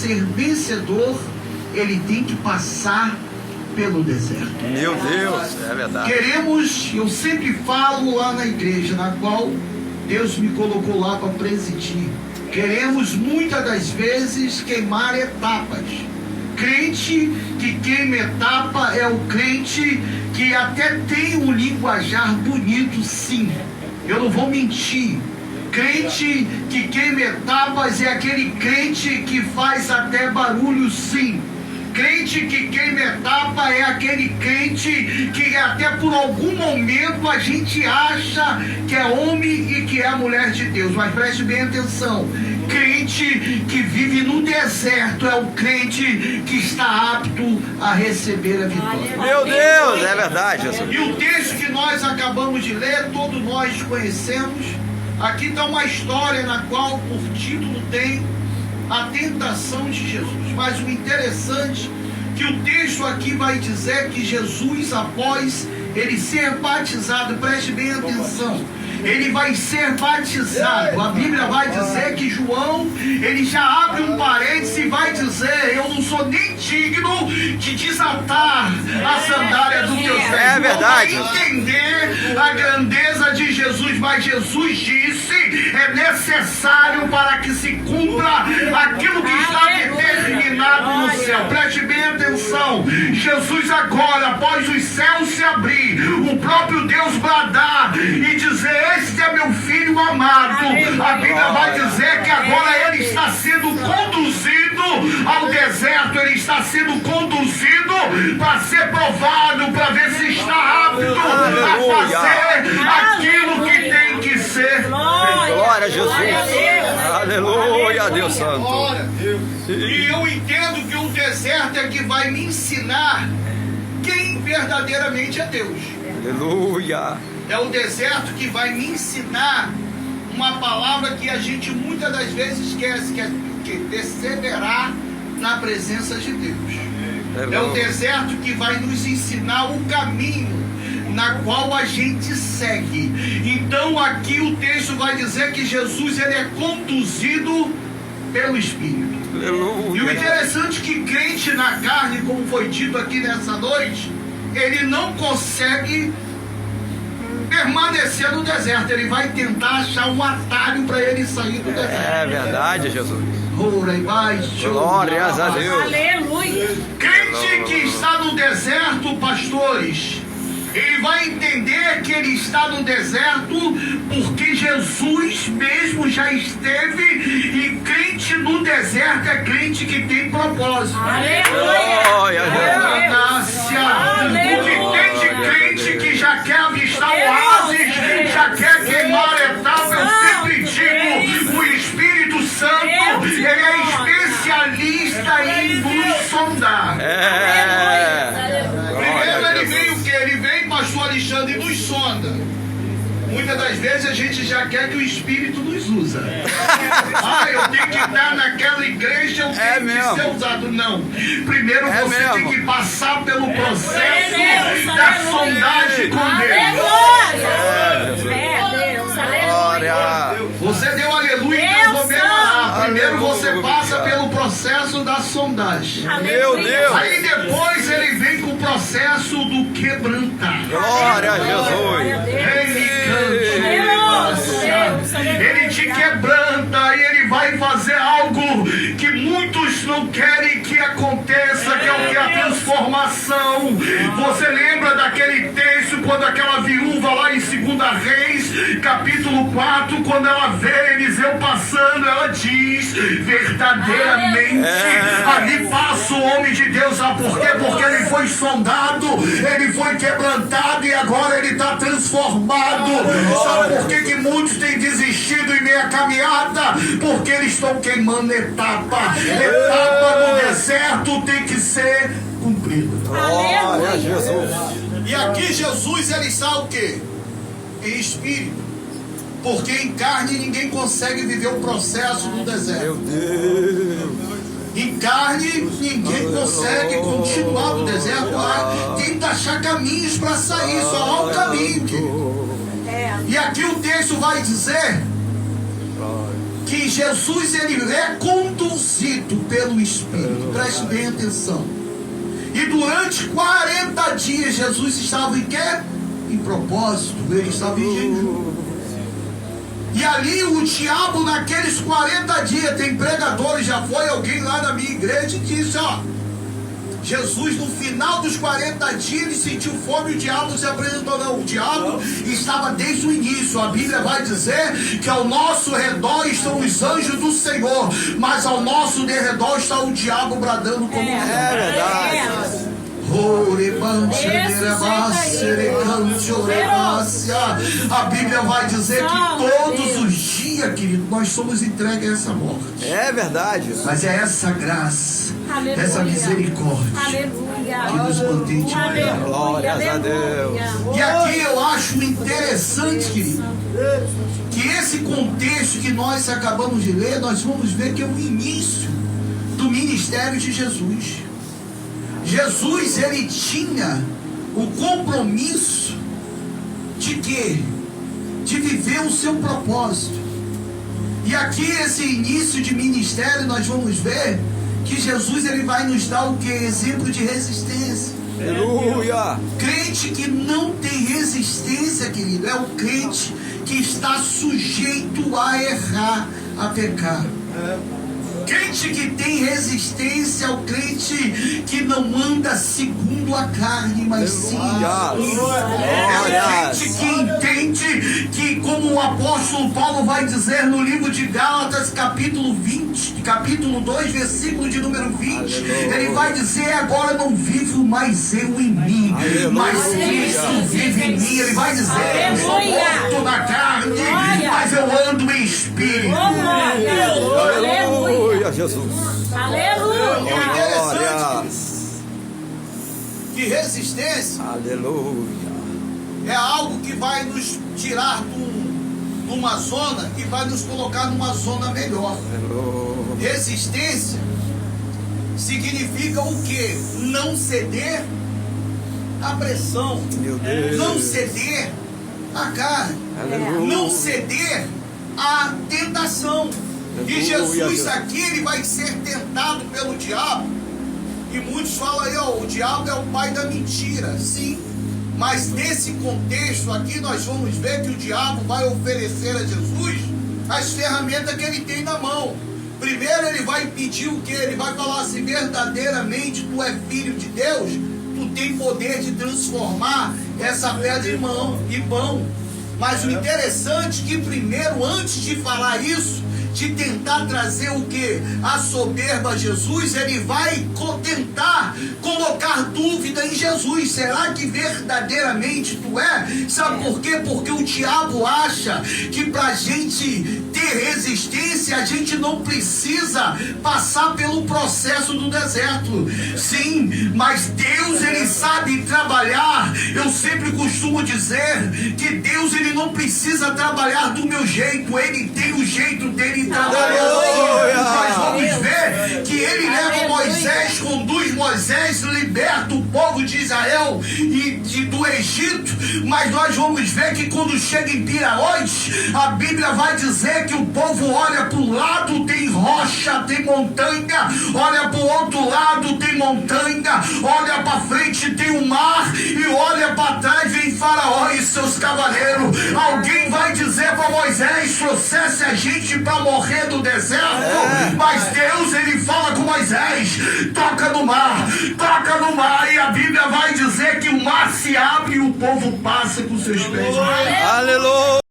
ser vencedor, ele tem que passar pelo deserto. Meu Deus, é verdade. Eu sempre falo lá na igreja, na qual Deus me colocou lá para presidir. Queremos muitas das vezes queimar etapas. Crente que queima etapa é o crente que até tem um linguajar bonito, sim. Eu não vou mentir. Crente que queima etapas é aquele crente que faz até barulho, sim. Crente que queima etapa é aquele crente que até por algum momento a gente acha que é homem e que é a mulher de Deus. Mas preste bem atenção. Crente que vive no deserto é o crente que está apto a receber a vitória. Meu Deus, é verdade, Jesus. E o texto que nós acabamos de ler, todos nós conhecemos. Aqui está uma história na qual por título tem a tentação de Jesus. Mas o interessante é que o texto aqui vai dizer que Jesus, após ele ser batizado, preste bem atenção, ele vai ser batizado. A Bíblia vai dizer que João, ele já abre um parênteses e vai dizer: eu não sou nem digno de desatar a sandália do teu pé. É verdade. Para entender a grandeza de Jesus, mas Jesus disse: é necessário para que se cumpra aquilo que está determinado no céu. Preste bem atenção. Jesus agora, após os céus se abrir, o próprio Deus bradar e dizer: este é meu filho amado. A Bíblia vai dizer que agora ele está sendo conduzido ao deserto, ele está sendo conduzido para ser provado, para ver se está apto a fazer aquilo que tem que ser. Glória a Jesus. Aleluia, Deus Santo. E eu entendo que o deserto é que vai me ensinar quem verdadeiramente é Deus. Aleluia. É o deserto que vai me ensinar uma palavra que a gente muitas das vezes esquece, que é perseverar na presença de Deus. É o deserto que vai nos ensinar o caminho na qual a gente segue. Então aqui o texto vai dizer que Jesus ele é conduzido pelo Espírito. Aleluia. E o interessante é que crente na carne, como foi dito aqui nessa noite, ele não consegue permanecer no deserto. Ele vai tentar achar um atalho para ele sair do deserto. É verdade, Jesus. Glórias a Deus. Aleluia. Crente que está no deserto, pastores, ele vai entender que ele está no deserto porque Jesus mesmo já esteve, e crente no deserto é crente que tem propósito. Aleluia. Porque tem de crente que já quer avistar oásis, já quer queimar etapa. Eu sempre digo, o Espírito Santo, ele é especialista em nos sondar. Primeiro ele vem o que? Ele vem, pastor Alexandre, e nos sonda. Muitas das vezes a gente já quer que o Espírito nos usa. Eu tenho que estar naquela igreja, eu tenho que ser usado. Não. Primeiro você tem que passar pelo processo da sondagem com Deus. Você deu aleluia, então eu vou melhorar. Primeiro você passa pelo processo da sondagem. Meu Deus. Aí depois ele vem com o processo do quebrantar. Glória a Jesus. Ele te quebranta e ele vai fazer algo que muitos não querem que aconteça, que é o que? A transformação. Você lembra daquele texto quando aquela viúva lá em 2 Reis, capítulo 4, quando ela vê Eliseu passando, ela diz: verdadeiramente ali passa o homem de Deus. Sabe por quê? Porque ele foi sondado, ele foi quebrantado e agora ele está transformado. Sabe por que muitos têm desistido em meia caminhada? Porque eles estão queimando etapa. Etapa no deserto tem que ser cumprida. Glória a Jesus. E aqui Jesus, ele está o quê? Em espírito. Porque em carne ninguém consegue viver o processo do deserto. Meu Deus. Em carne ninguém consegue continuar no deserto. Tenta achar caminhos para sair, só há um caminho. E aqui o texto vai dizer que Jesus ele é conduzido pelo Espírito. Preste bem atenção. E durante 40 dias Jesus estava em quê? Em propósito, ele estava em jejum. E ali o diabo naqueles 40 dias, tem pregadores, já foi alguém lá na minha igreja e disse, ó, Jesus no final dos 40 dias ele sentiu fome e o diabo se apresentou. Não, o diabo estava desde o início. A Bíblia vai dizer que ao nosso redor estão os anjos do Senhor, mas ao nosso derredor está o diabo bradando como um leão. É verdade. A Bíblia vai dizer que todos os dias, querido, nós somos entregues a essa morte. É verdade. Mas é essa graça, Aleluia. essa misericórdia Aleluia. que nos mantém de pé. Glórias a Deus. E aqui eu acho interessante, querido, que esse contexto que nós acabamos de ler, nós vamos ver que é o início do ministério de Jesus. Jesus, ele tinha o compromisso de quê? De viver o seu propósito. E aqui, esse início de ministério, nós vamos ver que Jesus, ele vai nos dar o quê? Exemplo de resistência. Aleluia. Crente que não tem resistência, querido, é o crente que está sujeito a errar, a pecar. Crente que tem resistência é o crente que não anda segundo a carne, mas sim a é o crente que entende que, como o apóstolo Paulo vai dizer no livro de Gálatas, capítulo 2, versículo de número 20, ele vai dizer, agora não vivo mais eu em mim, mas Cristo vive em mim. Ele vai dizer, eu sou morto na carne, mas eu ando em espírito. Aleluia, Jesus. Aleluia. Interessante que resistência Aleluia. é algo que vai nos tirar de uma zona e vai nos colocar numa zona melhor. Aleluia. Resistência significa o quê? Não ceder à pressão, Meu Deus. não ceder à carne, Aleluia. não ceder à tentação. E Jesus aqui, ele vai ser tentado pelo diabo. E muitos falam aí, ó, o diabo é o pai da mentira. Sim, mas nesse contexto aqui nós vamos ver que o diabo vai oferecer a Jesus as ferramentas que ele tem na mão. Primeiro ele vai pedir o quê? Ele vai falar assim, verdadeiramente tu é filho de Deus, tu tem poder de transformar essa pedra em pão. Mas o interessante é que primeiro, antes de falar isso, de tentar trazer o que? A soberba a Jesus, ele vai tentar colocar dúvida em Jesus. Será que verdadeiramente tu é? Sabe por quê? Porque o diabo acha que pra gente ter resistência, a gente não precisa passar pelo processo do deserto. Sim, mas Deus, ele sabe trabalhar. Eu sempre costumo dizer que Deus, ele não precisa trabalhar do meu jeito, ele tem o jeito dele trabalhar. Nós vamos ver que ele leva Moisés, conduz Moisés, liberta o povo de Israel e do Egito, mas nós vamos ver que quando chega em Piraote, a Bíblia vai dizer que o povo olha para o lado, tem rocha, tem montanha, olha para o outro lado, tem montanha, olha para frente, tem o mar, e olha para trás, vem Faraó e seus cavaleiros. Alguém vai dizer para Moisés, trouxesse a gente para morrer no deserto, mas Deus, ele fala com Moisés, toca no mar, e a Bíblia vai dizer que o mar se abre e o povo passa com seus pés. Aleluia.